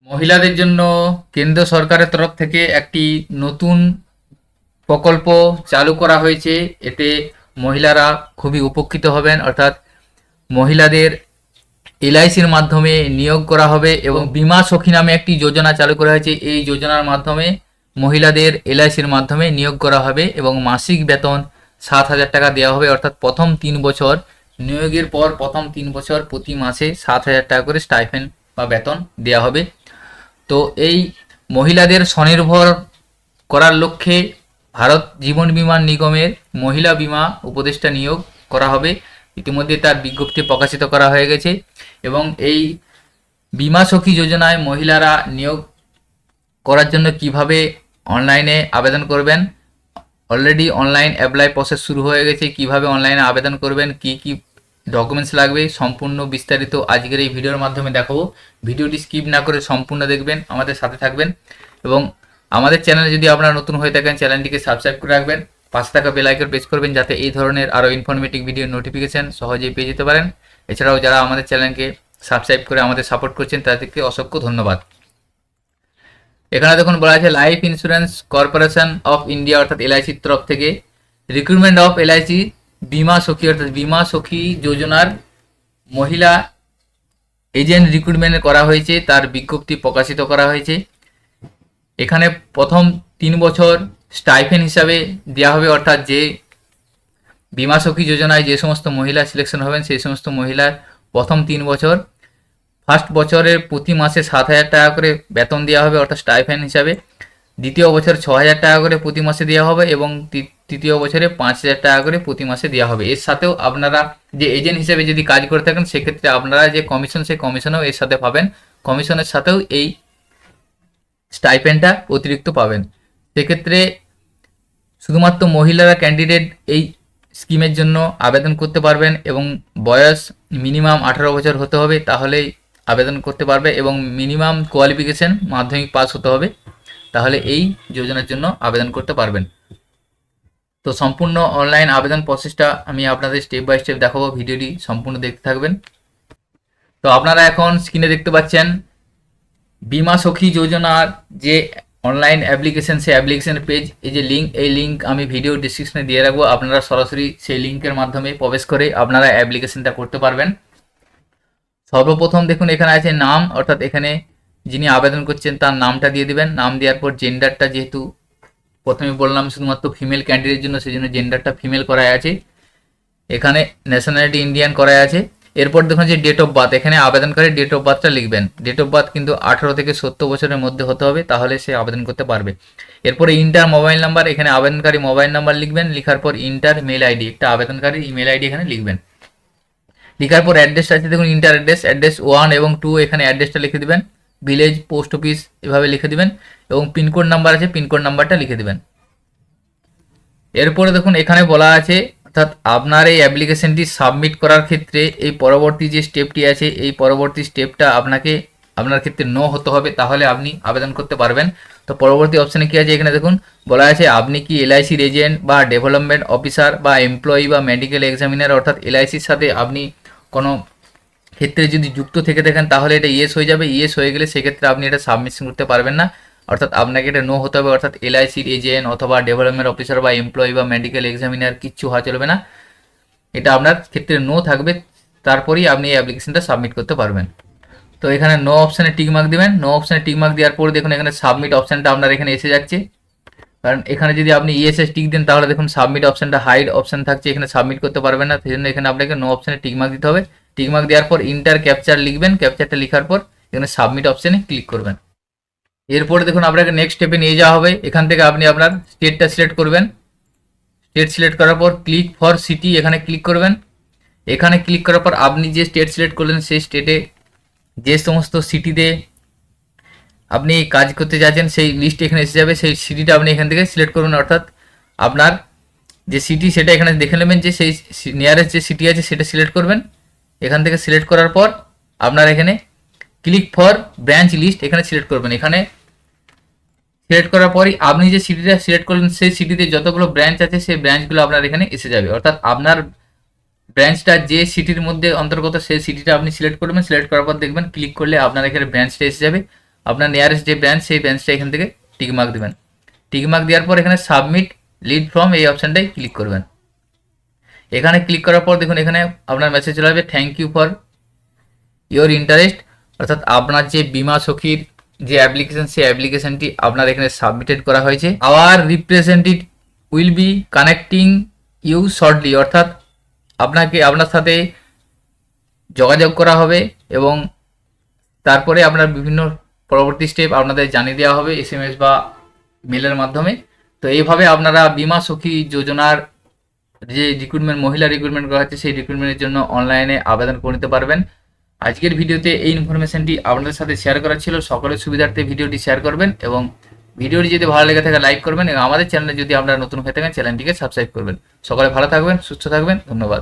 মহিলাদের জন্য কেন্দ্র সরকারের তরফ থেকে একটি নতুন প্রকল্প চালু করা হয়েছে। এতে মহিলারা খুবই উপকৃত হবেন, অর্থাৎ মহিলাদের এলআইসির মাধ্যমে নিয়োগ করা হবে এবং বীমা সখী নামে একটি যোজনা চালু করা হয়েছে। এই যোজনার মাধ্যমে মহিলাদের এলআইসির মাধ্যমে নিয়োগ করা হবে এবং মাসিক বেতন 7,000 টাকা দেওয়া হবে। অর্থাৎ প্রথম 3 বছর নিয়োগের পর প্রথম 3 বছর প্রতি মাসে 7,000 টাকা করে স্টাইপেন্ড বা বেতন দেওয়া হবে। তো এই মহিলাদের স্বনির্ভর করার লক্ষ্যে ভারত জীবন বীমা নিগমের মহিলা বীমা উপদেষ্টা নিয়োগ করা হবে। ইতিমধ্যে তার বিজ্ঞপ্তি প্রকাশিত করা হয়ে গেছে এবং এই বীমা সখী যোজনায় মহিলারা নিয়োগ করার জন্য কিভাবে অনলাইনে আবেদন করবেন, অলরেডি অনলাইন অ্যাপ্লাই প্রসেস শুরু হয়ে গেছে। কিভাবে অনলাইনে আবেদন করবেন, কি কি ডকুমেন্টস লাগবে, সম্পূর্ণ বিস্তারিত আজকের এই ভিডিওর মাধ্যমে দেখাবো। ভিডিওটি স্কিপ না করে সম্পূর্ণ দেখবেন, আমাদের সাথে থাকবেন এবং আমাদের চ্যানেলে যদি আপনারা নতুন হয়ে থাকেন চ্যানেলটিকে সাবস্ক্রাইব করে রাখবেন, পাশে থাকা বেল আইকন প্রেস করবেন যাতে এই ধরনের আরও ইনফরমেটিভ ভিডিও নোটিফিকেশন সহজেই পেয়ে যেতে পারেন। এছাড়াও যারা আমাদের চ্যানেলকে সাবস্ক্রাইব করে আমাদের সাপোর্ট করছেন তাদেরকে অসংখ্য ধন্যবাদ। এখানে দেখুন বলা আছে life insurance corporation of India অর্থাৎ এলআইসির তরফ থেকে রিক্রুটমেন্ট অফ এলআইসি বীমা সখী অর্থাৎ বীমা সখী যোজনার মহিলা এজেন্ট রিক্রুটমেন্ট করা হয়েছে, তার বিজ্ঞপ্তি প্রকাশিত করা হয়েছে। এখানে প্রথম 3 বছর স্টাইপেন্ড হিসাবে দেওয়া হবে, অর্থাৎ যে বীমা সখী যোজনায় যে সমস্ত মহিলা সিলেকশন হবেন সেই সমস্ত মহিলার প্রথম 3 বছর ফার্স্ট বছরের প্রতি মাসে 7,000 টাকা করে বেতন দেওয়া হবে অর্থাৎ স্টাইপেন্ড হিসাবে। দ্বিতীয় বছর 6,000 টাকা করে প্রতি মাসে দেওয়া হবে এবং তৃতীয় বছরে 5,000 টাকা করে প্রতি মাসে দেওয়া হবে। এর সাথেও আপনারা যে এজেন্ট হিসেবে যদি কাজ করে থাকেন সেক্ষেত্রে আপনারা যে কমিশন সেই কমিশনও এর সাথে পাবেন, কমিশনের সাথেও এই স্টাইপেন্ডটা অতিরিক্ত পাবেন। সেক্ষেত্রে শুধুমাত্র মহিলারা ক্যান্ডিডেট এই স্কিমের জন্য আবেদন করতে পারবেন এবং বয়স মিনিমাম 18 বছর হতে হবে, তাহলেই আবেদন করতে পারবে এবং মিনিমাম কোয়ালিফিকেশন মাধ্যমিক পাস হতে হবে, তাহলে এই যোজনার জন্য আবেদন করতে পারবেন। তো সম্পূর্ণ অনলাইন আবেদন প্রসেসটা আমি আপনাদের স্টেপ বাই স্টেপ দেখাবো, ভিডিওটি সম্পূর্ণ দেখতে থাকবেন। তো আপনারা এখন স্ক্রিনে দেখতে পাচ্ছেন বীমা সখী যোজনার যে অনলাইন অ্যাপ্লিকেশন, সেই অ্যাপ্লিকেশনের পেজ, এই যে লিঙ্ক, এই লিঙ্ক আমি ভিডিও ডিসক্রিপশনে দিয়ে রাখবো। আপনারা সরাসরি সেই লিঙ্কের মাধ্যমে প্রবেশ করে আপনারা অ্যাপ্লিকেশনটা করতে পারবেন। সর্বপ্রথম দেখুন এখানে আছে নাম, অর্থাৎ এখানে যিনি আবেদন করছেন তার নামটা দিয়ে দিবেন। নাম দেওয়ার পর জেন্ডারটা, যেহেতু প্রথমে বললাম শুধুমাত্র ফিমেল ক্যান্ডিডেটের জন্য, সেই জন্য জেন্ডারটা ফিমেল করাই আছে। এখানে ন্যাশনালিটি ইন্ডিয়ান করাই আছে। এরপর দেখুন যে ডেট অফ বার্থ, এখানে আবেদনকারী ডেট অফ বার্থটা লিখবেন। ডেট অফ বার্থ কিন্তু 18 থেকে 70 বছরের মধ্যে হতে হবে, তাহলে সে আবেদন করতে পারবে। এরপরে ইন্টার মোবাইল নাম্বার, এখানে আবেদনকারী মোবাইল নাম্বার লিখবেন। লিখার পর ইন্টার মেল আইডি, একটা আবেদনকারীর ইমেল আইডি এখানে লিখবেন। লিখার পর অ্যাড্রেসটা আছে দেখুন ইন্টার অ্যাড্রেস 1 এবং 2, এখানে অ্যাড্রেসটা লিখে দেবেন। ভিলেজ, পোস্ট অফিস এভাবে লিখে দিবেন এবং পিনকোড নাম্বার আছে, পিনকোড নাম্বারটা লিখে দেবেন। এরপরে দেখুন এখানে বলা আছে, অর্থাৎ আপনার এই অ্যাপ্লিকেশনটি সাবমিট করার ক্ষেত্রে এই পরবর্তী যে স্টেপটি আছে, এই পরবর্তী স্টেপটা আপনার ক্ষেত্রে নো হতে হবে, তাহলে আপনি আবেদন করতে পারবেন। তো পরবর্তী অপশানে কি আছে এখানে দেখুন বলা আছে আপনি কি এলআইসির এজেন্ট বা ডেভেলপমেন্ট অফিসার বা এমপ্লয়ি বা মেডিকেল এক্সামিনার, অর্থাৎ এলআইসির সাথে আপনি কোনো ক্ষেত্রে যদি যুক্ত থেকে থাকেন তাহলে এটা ইয়েস হয়ে যাবে। ইয়েস হয়ে গেলে সেক্ষেত্রে আপনি এটা সাবমিশন করতে পারবেন না, অর্থাৎ আপনাকে এটা নো হতে হবে। অর্থাৎ এলআইসির এজেন্ট অথবা ডেভেলপমেন্ট অফিসার বা এমপ্লয়ি বা মেডিকেল এক্সামিনার কিচ্ছু হওয়া চলবে না, এটা আপনার ক্ষেত্রে নো থাকবে, তারপরেই আপনি এই অ্যাপ্লিকেশনটা সাবমিট করতে পারবেন। তো এখানে নো অপশানে টিক মার্ক দেবেন। নো অপশানে টিক মার্ক দেওয়ার পর দেখুন এখানে সাবমিট অপশানটা আপনার এখানে এসে যাচ্ছে, কারণ এখানে যদি আপনি ইএসএস টিক দেন তাহলে দেখুন সাবমিট অপশানটা হাইড অপশান থাকছে, এখানে সাবমিট করতে পারবেন না, সেই জন্য এখানে আপনাকে নো অপশানে টিক মার্ক দিতে হবে। টিক মার্ক দেওয়ার পর ইন্টার ক্যাপচার লিখবেন। ক্যাপচারটা লেখার পর এখানে সাবমিট অপশানে ক্লিক করবেন। এরপরে দেখুন আপনাকে নেক্সট স্টেপে নিয়ে যাওয়া হবে। এখান থেকে আপনি আপনার স্টেটটা সিলেক্ট করবেন। স্টেট সিলেক্ট করার পর ক্লিক ফর সিটি এখানে ক্লিক করবেন। এখানে ক্লিক করার পর আপনি যে স্টেট সিলেক্ট করলেন সেই স্টেটে যে সমস্ত সিটিতে আপনি কাজ করতে যাচ্ছেন সেই লিস্ট এখানে এসে যাবে, সেই সিটিটা আপনি এখান থেকে সিলেক্ট করবেন। অর্থাৎ আপনার যে সিটি সেটা এখানে দেখে নেবেন, যে সেই নিয়ারেস্ট যে সিটি আছে সেটা সিলেক্ট করবেন। এখান থেকে সিলেক্ট করার পর আপনার এখানে ক্লিক ফর ব্রাঞ্চ লিস্ট এখানে সিলেক্ট করবেন। এখানে সিলেক্ট করার পরই আপনি যে সিটিটা সিলেক্ট করলেন সেই সিটিতে যতগুলো ব্রাঞ্চ আছে সেই ব্রাঞ্চগুলো আপনার এখানে এসে যাবে। অর্থাৎ আপনার ব্রাঞ্চটা যে সিটির মধ্যে অন্তর্গত সেই সিটিটা আপনি সিলেক্ট করবেন। সিলেক্ট করার পর দেখবেন ক্লিক করলে আপনার এখানে ব্রাঞ্চটা এসে যাবে। আপনার নিয়ারেস্ট যে ব্রাঞ্চ সেই ব্রাঞ্চটা এখান থেকে টিকমার্ক দেবেন। টিকমার্ক দেওয়ার পর এখানে সাবমিট লিড ফর্ম এই অপশানটাই ক্লিক করবেন। এখানে ক্লিক করার পর দেখুন এখানে আপনার মেসেজ চলে আসবে thank you for your interest, অর্থাৎ আপনার যে বীমা সখীর যে অ্যাপ্লিকেশন সেই অ্যাপ্লিকেশনটি আপনার এখানে সাবমিটেড করা হয়েছে। Our representative will be connecting you shortly, অর্থাৎ আপনার সাথে যোগাযোগ করা হবে এবং তারপরে আপনার বিভিন্ন পরবর্তী স্টেপ আপনাদের জানিয়ে দেওয়া হবে SMS বা মেলের মাধ্যমে। তো এইভাবে আপনারা বীমা সখী যোজনার যে রিক্রুটমেন্ট, মহিলা রিক্রুটমেন্ট করা হচ্ছে সেই রিক্রুটমেন্টের জন্য অনলাইনে আবেদন করে নিতে পারবেন। আজকের ভিডিওতে এই ইনফরমেশনটি আপনাদের সাথে শেয়ার করা ছিল। সকলের সুবিধার্থে ভিডিওটি শেয়ার করবেন এবং ভিডিওটি যদি ভালো লেগে থাকে লাইক করবেন এবং আমাদের চ্যানেলে যদি আপনারা নতুন হয়ে থাকেন চ্যানেলটিকে সাবস্ক্রাইব করবেন। সকলে ভালো থাকবেন, সুস্থ থাকবেন, ধন্যবাদ।